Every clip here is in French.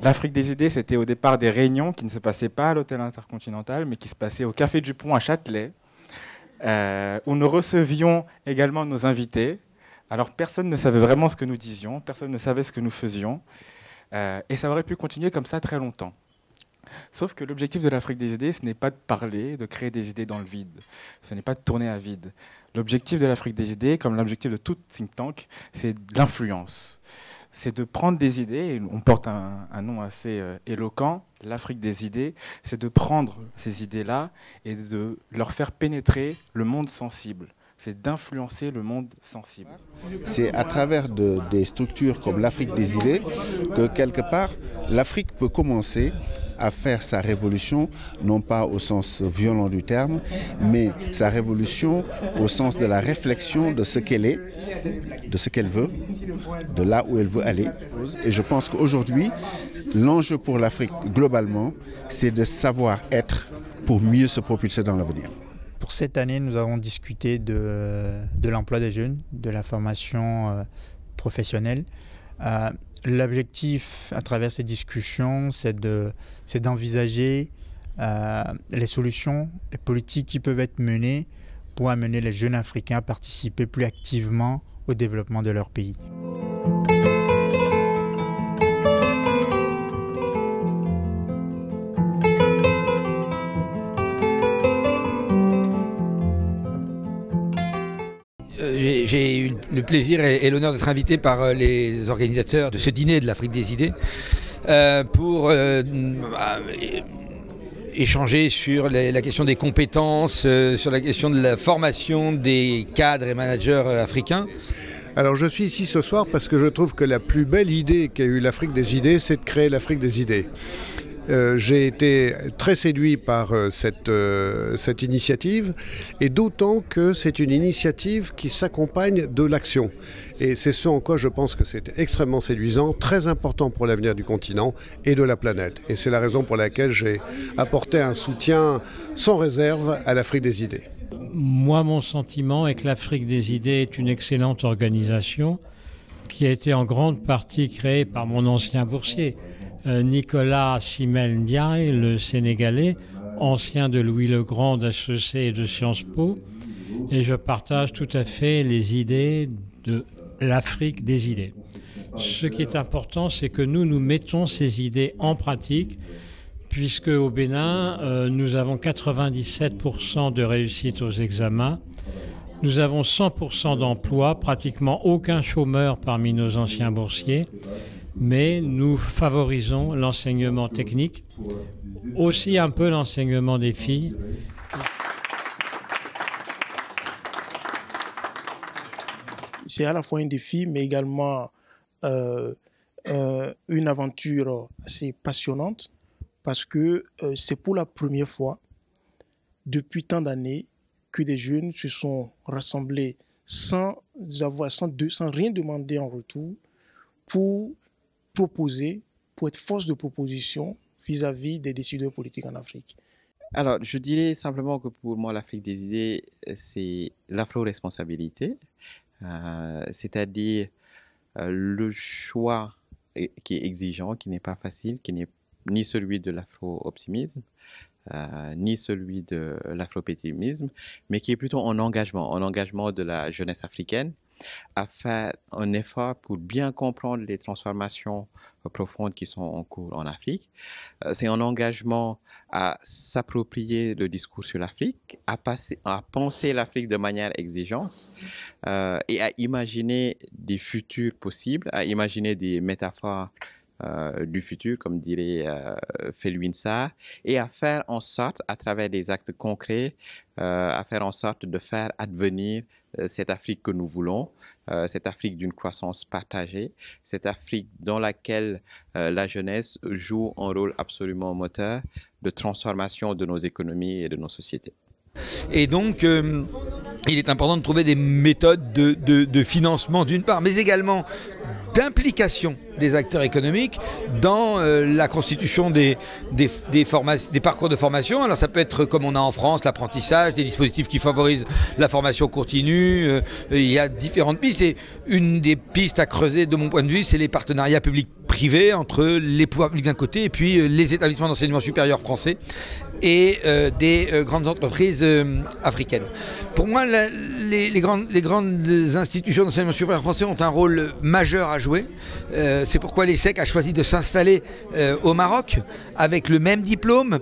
L'Afrique des idées, c'était au départ des réunions qui ne se passaient pas à l'hôtel Intercontinental, mais qui se passaient au Café du Pont à Châtelet, où nous recevions également nos invités. Alors personne ne savait vraiment ce que nous disions, personne ne savait ce que nous faisions, et ça aurait pu continuer comme ça très longtemps. Sauf que l'objectif de l'Afrique des idées, ce n'est pas de parler, de créer des idées dans le vide, ce n'est pas de tourner à vide. L'objectif de l'Afrique des idées, comme l'objectif de tout think tank, c'est l'influence. C'est de prendre des idées, et on porte un nom assez éloquent, l'Afrique des idées, c'est de prendre ces idées-là et de leur faire pénétrer le monde sensible. C'est d'influencer le monde sensible. C'est à travers des structures comme l'Afrique des idées que quelque part l'Afrique peut commencer à faire sa révolution, non pas au sens violent du terme, mais sa révolution au sens de la réflexion de ce qu'elle est, de ce qu'elle veut, de là où elle veut aller. Et je pense qu'aujourd'hui, l'enjeu pour l'Afrique globalement, c'est de savoir être pour mieux se propulser dans l'avenir. Pour cette année, nous avons discuté de l'emploi des jeunes, de la formation professionnelle. L'objectif à travers ces discussions, c'est d'envisager les solutions, les politiques qui peuvent être menées pour amener les jeunes Africains à participer plus activement au développement de leur pays. J'ai eu le plaisir et l'honneur d'être invité par les organisateurs de ce dîner de l'Afrique des idées pour échanger sur la question des compétences, sur la question de la formation des cadres et managers africains. Alors je suis ici ce soir parce que je trouve que la plus belle idée qu'a eu l'Afrique des idées, c'est de créer l'Afrique des idées. J'ai été très séduit par cette initiative, et d'autant que c'est une initiative qui s'accompagne de l'action. Et c'est ce en quoi je pense que c'est extrêmement séduisant, très important pour l'avenir du continent et de la planète. Et c'est la raison pour laquelle j'ai apporté un soutien sans réserve à l'Afrique des idées. Moi, mon sentiment est que l'Afrique des idées est une excellente organisation qui a été en grande partie créée par mon ancien boursier, Nicolas Simel Ndiaye, le Sénégalais, ancien de Louis le Grand d'HEC et de Sciences Po, et je partage tout à fait les idées de l'Afrique des idées. Ce qui est important, c'est que nous mettons ces idées en pratique, puisque au Bénin, nous avons 97% de réussite aux examens, nous avons 100% d'emploi, pratiquement aucun chômeur parmi nos anciens boursiers, mais nous favorisons l'enseignement technique, aussi un peu l'enseignement des filles. C'est à la fois un défi, mais également une aventure assez passionnante, parce que c'est pour la première fois, depuis tant d'années, que des jeunes se sont rassemblés sans rien demander en retour, pour proposer, pour être force de proposition vis-à-vis des décideurs politiques en Afrique. Alors, je dirais simplement que pour moi, l'Afrique des idées, c'est l'afro-responsabilité, c'est-à-dire le choix qui est exigeant, qui n'est pas facile, qui n'est ni celui de l'afro-optimisme, ni celui de l'afro-pessimisme, mais qui est plutôt un engagement de la jeunesse africaine, à faire un effort pour bien comprendre les transformations profondes qui sont en cours en Afrique. C'est un engagement à s'approprier le discours sur l'Afrique, à penser l'Afrique de manière exigeante et à imaginer des futurs possibles, à imaginer des métaphores du futur, comme dirait Felwine Sarr, et à faire en sorte, à travers des actes concrets, à faire en sorte de faire advenir cette Afrique que nous voulons, cette Afrique d'une croissance partagée, cette Afrique dans laquelle la jeunesse joue un rôle absolument moteur de transformation de nos économies et de nos sociétés. Et donc, il est important de trouver des méthodes de financement d'une part, mais également d'implication des acteurs économiques dans la constitution des parcours de formation. Alors ça peut être, comme on a en France, l'apprentissage, des dispositifs qui favorisent la formation continue. Il y a différentes pistes et une des pistes à creuser de mon point de vue, c'est les partenariats publics-privés privée entre les pouvoirs publics d'un côté et puis les établissements d'enseignement supérieur français et des grandes entreprises africaines. Pour moi, les grandes institutions d'enseignement supérieur français ont un rôle majeur à jouer. C'est pourquoi l'ESSEC a choisi de s'installer au Maroc avec le même diplôme,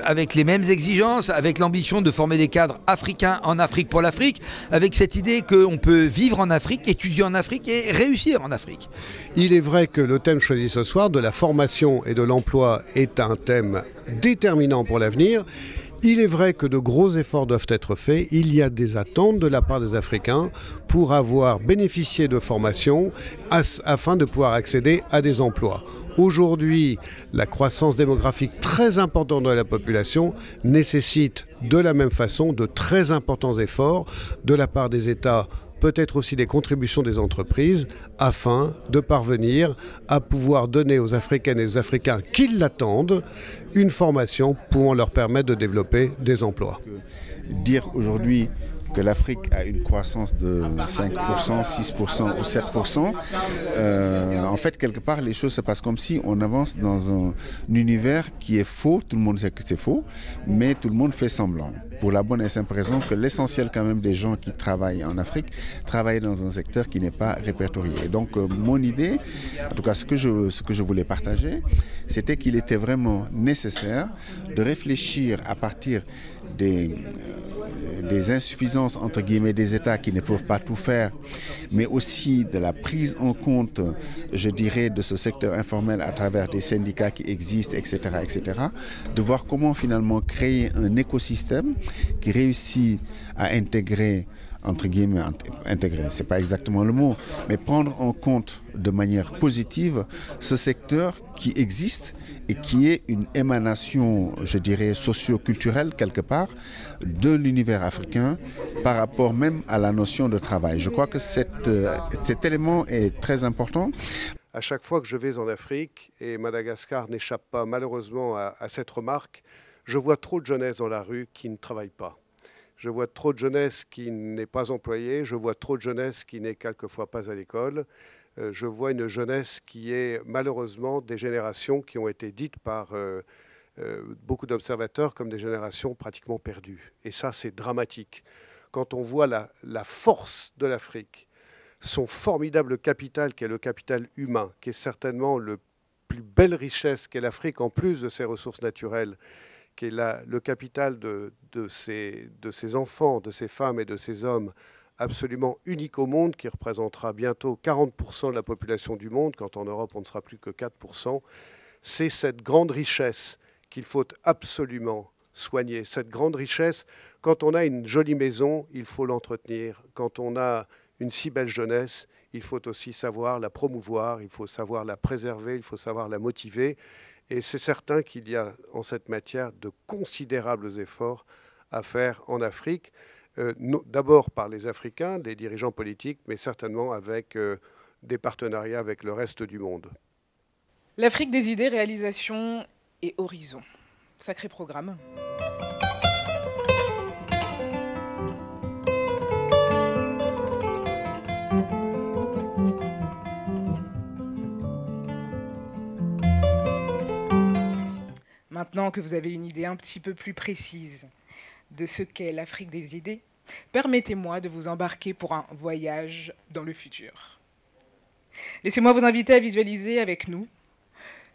avec les mêmes exigences, avec l'ambition de former des cadres africains en Afrique pour l'Afrique, avec cette idée qu'on peut vivre en Afrique, étudier en Afrique et réussir en Afrique. Il est vrai que le thème choisi ce soir de la formation et de l'emploi est un thème déterminant pour l'avenir. Il est vrai que de gros efforts doivent être faits. Il y a des attentes de la part des Africains pour avoir bénéficié de formation afin de pouvoir accéder à des emplois. Aujourd'hui, la croissance démographique très importante de la population nécessite de la même façon de très importants efforts de la part des États, peut-être aussi des contributions des entreprises, afin de parvenir à pouvoir donner aux Africaines et aux Africains qui l'attendent une formation pouvant leur permettre de développer des emplois. Dire aujourd'hui que l'Afrique a une croissance de 5%, 6% ou 7%, en fait, quelque part, les choses se passent comme si on avance dans un univers qui est faux. Tout le monde sait que c'est faux, mais tout le monde fait semblant. Pour la bonne et simple raison que l'essentiel quand même des gens qui travaillent en Afrique travaillent dans un secteur qui n'est pas répertorié. Et donc, mon idée, en tout cas ce que je voulais partager, c'était qu'il était vraiment nécessaire de réfléchir à partir des insuffisances, entre guillemets, des États qui ne peuvent pas tout faire, mais aussi de la prise en compte, je dirais, de ce secteur informel à travers des syndicats qui existent, etc., de voir comment finalement créer un écosystème qui réussit à intégrer, entre guillemets, intégrer, c'est pas exactement le mot, mais prendre en compte de manière positive ce secteur qui existe et qui est une émanation, je dirais, socio-culturelle quelque part de l'univers africain par rapport même à la notion de travail. Je crois que cet élément est très important. À chaque fois que je vais en Afrique, et Madagascar n'échappe pas malheureusement à cette remarque, je vois trop de jeunesse dans la rue qui ne travaille pas. Je vois trop de jeunesse qui n'est pas employée, je vois trop de jeunesse qui n'est quelquefois pas à l'école. Je vois une jeunesse qui est malheureusement des générations qui ont été dites par beaucoup d'observateurs comme des générations pratiquement perdues. Et ça, c'est dramatique. Quand on voit la force de l'Afrique, son formidable capital qui est le capital humain, qui est certainement la plus belle richesse qu'est l'Afrique en plus de ses ressources naturelles, qui est le capital de ces enfants, de ces femmes et de ces hommes absolument unique au monde, qui représentera bientôt 40% de la population du monde, quand en Europe on ne sera plus que 4%. C'est cette grande richesse qu'il faut absolument soigner. Cette grande richesse, quand on a une jolie maison, il faut l'entretenir. Quand on a une si belle jeunesse, il faut aussi savoir la promouvoir, il faut savoir la préserver, il faut savoir la motiver. Et c'est certain qu'il y a en cette matière de considérables efforts à faire en Afrique, d'abord par les Africains, les dirigeants politiques, mais certainement avec des partenariats avec le reste du monde. L'Afrique des idées, réalisation et horizon. Sacré programme. Maintenant que vous avez une idée un petit peu plus précise de ce qu'est l'Afrique des idées, permettez-moi de vous embarquer pour un voyage dans le futur. Laissez-moi vous inviter à visualiser avec nous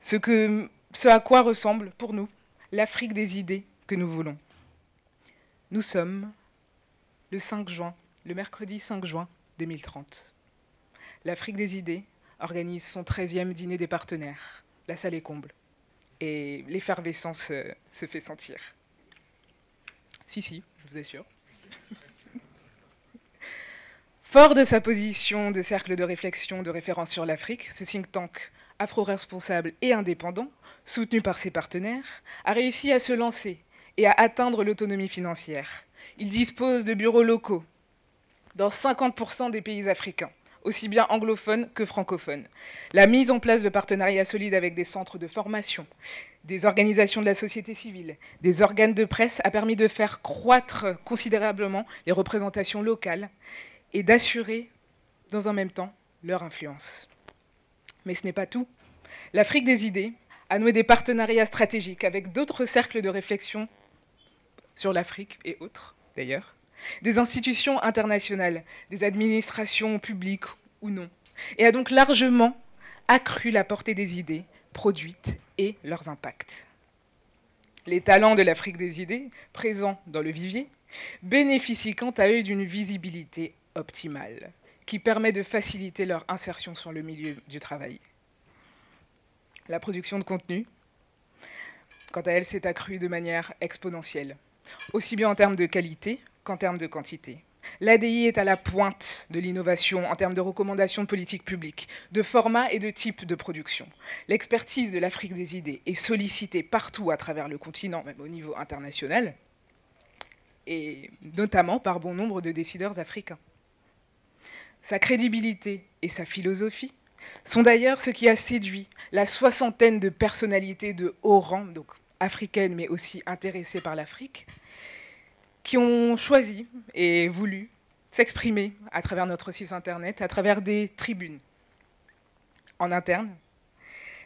ce à quoi ressemble pour nous l'Afrique des idées que nous voulons. Nous sommes le mercredi 5 juin 2030. L'Afrique des idées organise son 13e dîner des partenaires. La salle est comble. Et l'effervescence se fait sentir. Si, je vous assure. Fort de sa position de cercle de réflexion de référence sur l'Afrique, ce think tank afro-responsable et indépendant, soutenu par ses partenaires, a réussi à se lancer et à atteindre l'autonomie financière. Il dispose de bureaux locaux dans 50% des pays africains, aussi bien anglophones que francophones. La mise en place de partenariats solides avec des centres de formation, des organisations de la société civile, des organes de presse a permis de faire croître considérablement les représentations locales et d'assurer, dans un même temps, leur influence. Mais ce n'est pas tout. L'Afrique des idées a noué des partenariats stratégiques avec d'autres cercles de réflexion sur l'Afrique et autres, d'ailleurs, des institutions internationales, des administrations publiques ou non, et a donc largement accru la portée des idées produites et leurs impacts. Les talents de l'Afrique des idées, présents dans le vivier, bénéficient quant à eux d'une visibilité optimale, qui permet de faciliter leur insertion sur le milieu du travail. La production de contenu, quant à elle, s'est accrue de manière exponentielle, aussi bien en termes de qualité qu'en termes de quantité. L'ADI est à la pointe de l'innovation en termes de recommandations de politique publique, de format et de type de production. L'expertise de l'Afrique des idées est sollicitée partout à travers le continent, même au niveau international, et notamment par bon nombre de décideurs africains. Sa crédibilité et sa philosophie sont d'ailleurs ce qui a séduit la soixantaine de personnalités de haut rang, donc africaines mais aussi intéressées par l'Afrique, qui ont choisi et voulu s'exprimer à travers notre site internet, à travers des tribunes. En interne,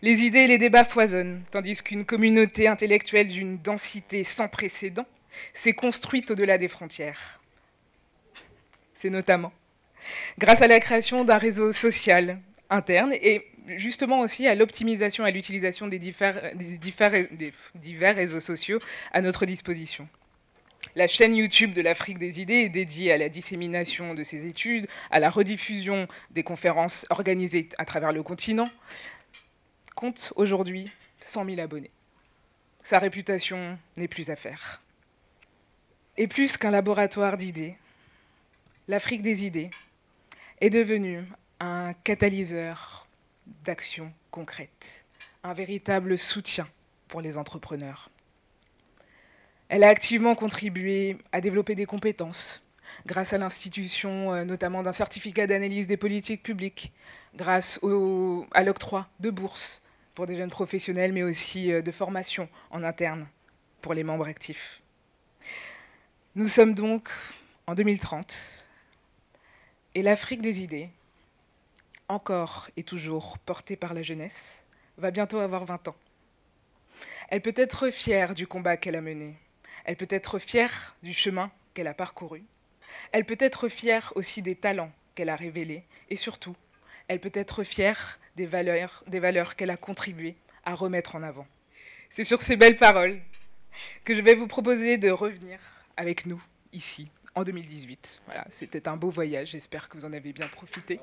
les idées et les débats foisonnent, tandis qu'une communauté intellectuelle d'une densité sans précédent s'est construite au-delà des frontières. C'est notamment grâce à la création d'un réseau social interne et justement aussi à l'optimisation et à l'utilisation des divers réseaux sociaux à notre disposition. La chaîne YouTube de l'Afrique des idées est dédiée à la dissémination de ses études, à la rediffusion des conférences organisées à travers le continent, compte aujourd'hui 100 000 abonnés. Sa réputation n'est plus à faire. Et plus qu'un laboratoire d'idées, l'Afrique des idées est devenue un catalyseur d'actions concrètes, un véritable soutien pour les entrepreneurs. Elle a activement contribué à développer des compétences grâce à l'institution notamment d'un certificat d'analyse des politiques publiques, grâce à l'octroi de bourses pour des jeunes professionnels, mais aussi de formation en interne pour les membres actifs. Nous sommes donc en 2030 et l'Afrique des idées, encore et toujours portée par la jeunesse, va bientôt avoir 20 ans. Elle peut être fière du combat qu'elle a mené. Elle peut être fière du chemin qu'elle a parcouru. Elle peut être fière aussi des talents qu'elle a révélés. Et surtout, elle peut être fière des valeurs qu'elle a contribué à remettre en avant. C'est sur ces belles paroles que je vais vous proposer de revenir avec nous, ici, en 2018. Voilà, c'était un beau voyage, j'espère que vous en avez bien profité.